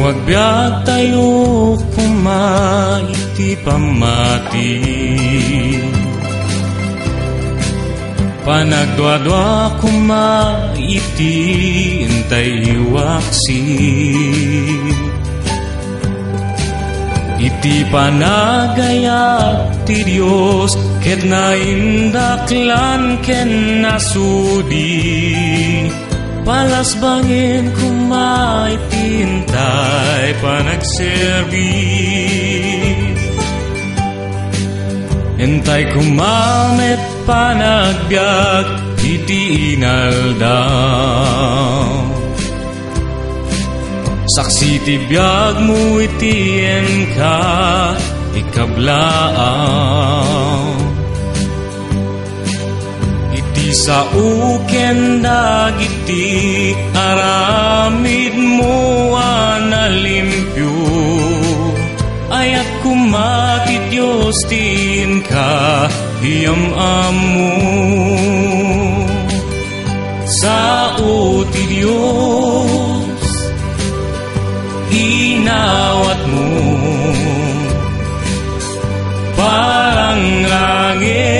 Agbyag tayo kumaiti pamati, panagdwadwa kumaiti intay iwaksi, iti panagayat ti Diyos ket naindaklan ken nasudi, palasbangin kumaitintay panagserbi, entay kumamet panagbiag iti inaldaw, saksi ti biag mo iti enka ikablaaw, sa uken dagiti aramid mo analimpyo, ayat kumati Diyos tin ka iyam-amu, sa uti Diyos inawat mo, parang langit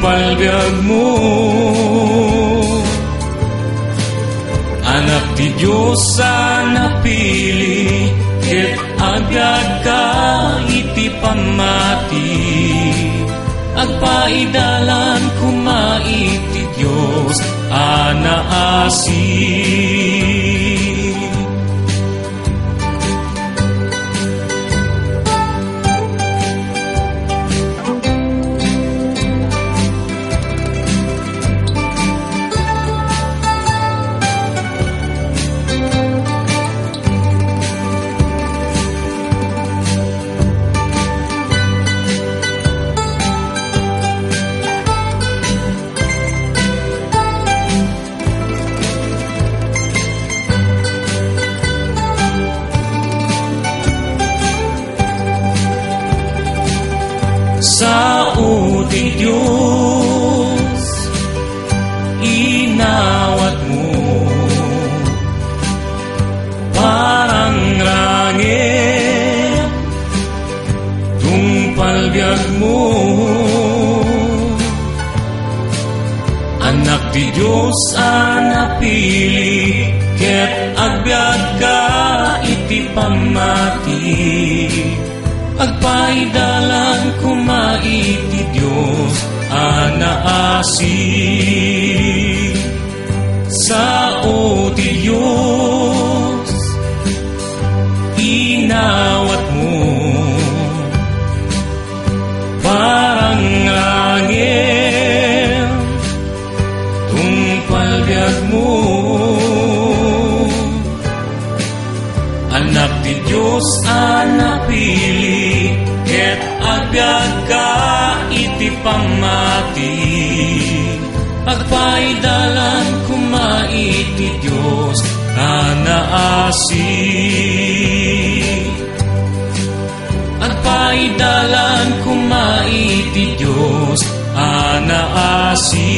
palbiag mo, anak ti Diyos sa napili, ket agad ka iti pamati, agpaidalan kumaiti Diyos anaasi. Sa uti Diyos inawat mo, parang langit tungpalbiag mo, anak ti Diyos anapili, ket agbyag ka iti pamati, agpaidalan kumaiti Diyos anaasi, sa uti Diyos inawat mo, parang langit tungpalbiag mo, anak ti Diyos anapili, ket agbyag ka iti pamati, agpaidalan kumaiti Diyos anaasi, agpaidalan kumaiti Diyos anaasi.